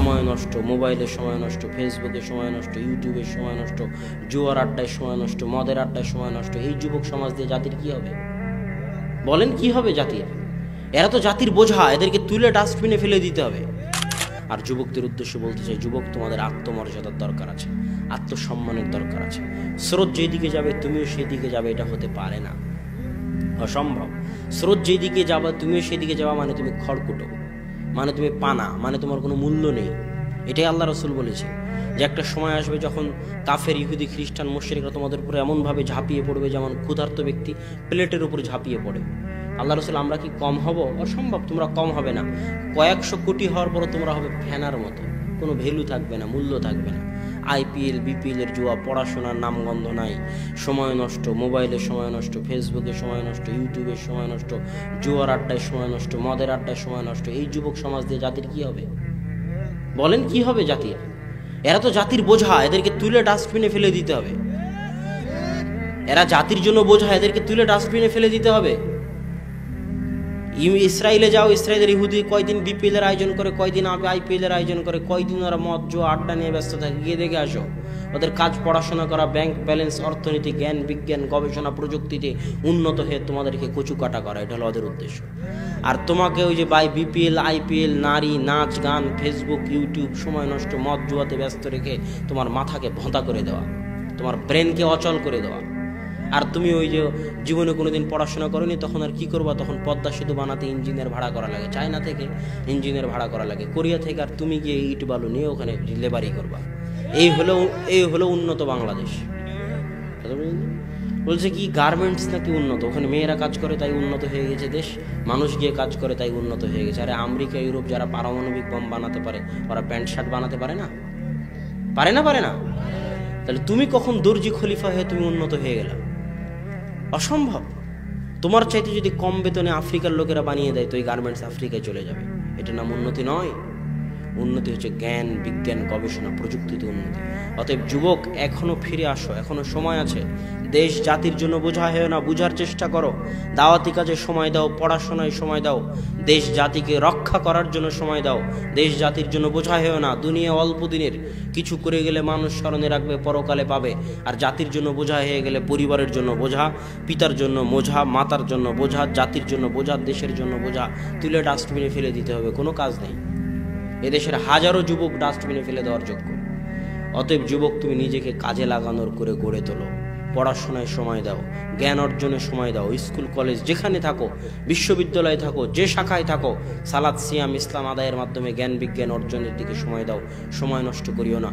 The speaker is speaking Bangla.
সময় নষ্ট, মোবাইলে সময় নষ্ট, ফেসবুকে সময় নষ্ট, ইউটিউবে সময় নষ্ট, জুয়ার আড্ডায় সময় নষ্ট, মদের আড্ডায় সময় নষ্ট। এই যুবক সমাজ দিয়ে জাতির কি হবে? বলেন কি হবে জাতির? এরা তো জাতির বোঝা, এদেরকে তুলে ডাস্টবিনে ফেলে দিতে হবে। আর যুবকদের উদ্দেশ্যে বলতে চাই, যুবক তোমাদের আত্মমর্যাদার দরকার আছে, আত্মসম্মানের দরকার আছে। স্রোত যেদিকে যাবে তুমিও সেদিকে যাবে, এটা হতে পারে না, অসম্ভব। স্রোত যেদিকে যাবে তুমিও সেদিকে যাবা মানে তুমি খড়কুটো, মানে তুমি পানা, মানে তোমার কোনো মূল্য নেই। এটাই আল্লাহ রসুল বলেছে যে একটা সময় আসবে যখন কাফের, ইহুদি, খ্রিস্টান, মুশরিকরা তোমাদের উপরে এমনভাবে ঝাঁপিয়ে পড়বে যেমন ক্ষুধার্ত ব্যক্তি প্লেটের উপরে ঝাঁপিয়ে পড়ে। আল্লাহ রসুল, আমরা কি কম হব? অসম্ভব, তোমরা কম হবে না। কয়েকশো কোটি হওয়ার পরও তোমরা হবে ফ্যানার মতো, কোনো ভ্যালু থাকবে না, মূল্য থাকবে না। আইপিএল, বিপিএলের জুয়া, পড়াশোনার নামগন্ধ নাই, সময় নষ্ট, মোবাইলে সময় নষ্ট, ফেসবুকে সময় নষ্ট, ইউটিউবে সময় নষ্ট, জুয়ার আড্ডায় সময় নষ্ট, মদের আড্ডায় সময় নষ্ট। এই যুবক সমাজ দিয়ে জাতির কি হবে? বলেন কি হবে জাতির? এরা তো জাতির বোঝা, এদেরকে তুলে ডাস্টবিনে ফেলে দিতে হবে। এরা জাতির জন্য বোঝা, এদেরকে তুলে ডাস্টবিনে ফেলে দিতে হবে। ইসরায়েলে যাও, ইসরায়েলের ইহুদি কয়দিন বিপিএল এর আয়োজন করে, কয়দিন আইপিএল এর আয়োজন করে, কয়দিন ওরা মদ, জুয়া, আড্ডা নিয়ে ব্যস্ত থাকে। গিয়ে দেখে আসো, ওদের কাজ পড়াশোনা করা, ব্যাংক ব্যালেন্স, অর্থনীতি, জ্ঞান বিজ্ঞান, গবেষণা, প্রযুক্তিতে উন্নত হয়ে তোমাদেরকে কচু কাটা করা, এটা হলো ওদের উদ্দেশ্য। আর তোমাকে ওই যে বিপিএল, আইপিএল, নারী, নাচ, গান, ফেসবুক, ইউটিউব, সময় নষ্ট, মদ জুয়াতে ব্যস্ত রেখে তোমার মাথাকে ভোঁতা করে দেওয়া, তোমার ব্রেনকে অচল করে দেওয়া। আর তুমি ওই যে জীবনে কোনোদিন পড়াশোনা করোনি, তখন আর কি করবা? তখন পদ্মা সেতু বানাতে ইঞ্জিনিয়ার ভাড়া করা লাগে, চায়না থেকে ইঞ্জিনিয়ার ভাড়া করা লাগে, কোরিয়া থেকে। আর তুমি গিয়ে ইট বালু নিয়ে ওখানে লেবারি করবা। এই হলো উন্নত বাংলাদেশ। বলছে কি গার্মেন্টস নাকি উন্নত, ওখানে মেয়েরা কাজ করে তাই উন্নত হয়ে গেছে দেশ, মানুষ গিয়ে কাজ করে তাই উন্নত হয়ে গেছে। আরে আমেরিকা, ইউরোপ যারা পারমাণবিক বম বানাতে পারে, ওরা প্যান্ট শার্ট বানাতে পারে না? পারে না, পারে না? তাহলে তুমি কখন দর্জি খলিফা হয়ে তুমি উন্নত হয়ে গেলা? অসম্ভব। তোমার চাইতে যদি কম বেতনে আফ্রিকার লোকেরা বানিয়ে দেয় তো এই গার্মেন্টস আফ্রিকায় চলে যাবে। এটা নাম উন্নতি নয়। উন্নতি হচ্ছে জ্ঞান বিজ্ঞান, গবেষণা, প্রযুক্তিতে উন্নতি। অতএব যুবক, এখনো ফিরে আসো, এখনো সময় আছে। দেশ জাতির জন্য বোঝা হয় না, বুঝার চেষ্টা করো। দাওয়াতি কাজে সময় দাও, পড়াশোনায় সময় দাও, দেশ জাতিকে রক্ষা করার জন্য সময় দাও। দেশ জাতির জন্য বোঝা হয় না। দুনিয়া অল্প দিনের, কিছু করে গেলে মানুষ স্মরণে রাখবে, পরকালে পাবে। আর জাতির জন্য বোঝা হয়ে গেলে পরিবারের জন্য বোঝা, পিতার জন্য বোঝা, মাতার জন্য বোঝা, জাতির জন্য বোঝা, দেশের জন্য বোঝা, তুলে ডাস্টবিনে ফেলে দিতে হবে। কোনো কাজ নেই। এদেশের হাজারো যুবক ডাস্টবিনে ফেলে দেওয়ার যোগ্য। অতএব যুবক, তুমি নিজেকে কাজে লাগানোর করে গড়ে তোলো, পড়াশোনায় সময় দাও, জ্ঞান অর্জনে সময় দাও। স্কুল কলেজ যেখানে থাকো, বিশ্ববিদ্যালয়ে থাকো, যে শাখায় থাকো, সালাত, সিয়াম, ইসলাম আদায়ের মাধ্যমে জ্ঞান বিজ্ঞান অর্জনের দিকে সময় দাও। সময় নষ্ট করিও না।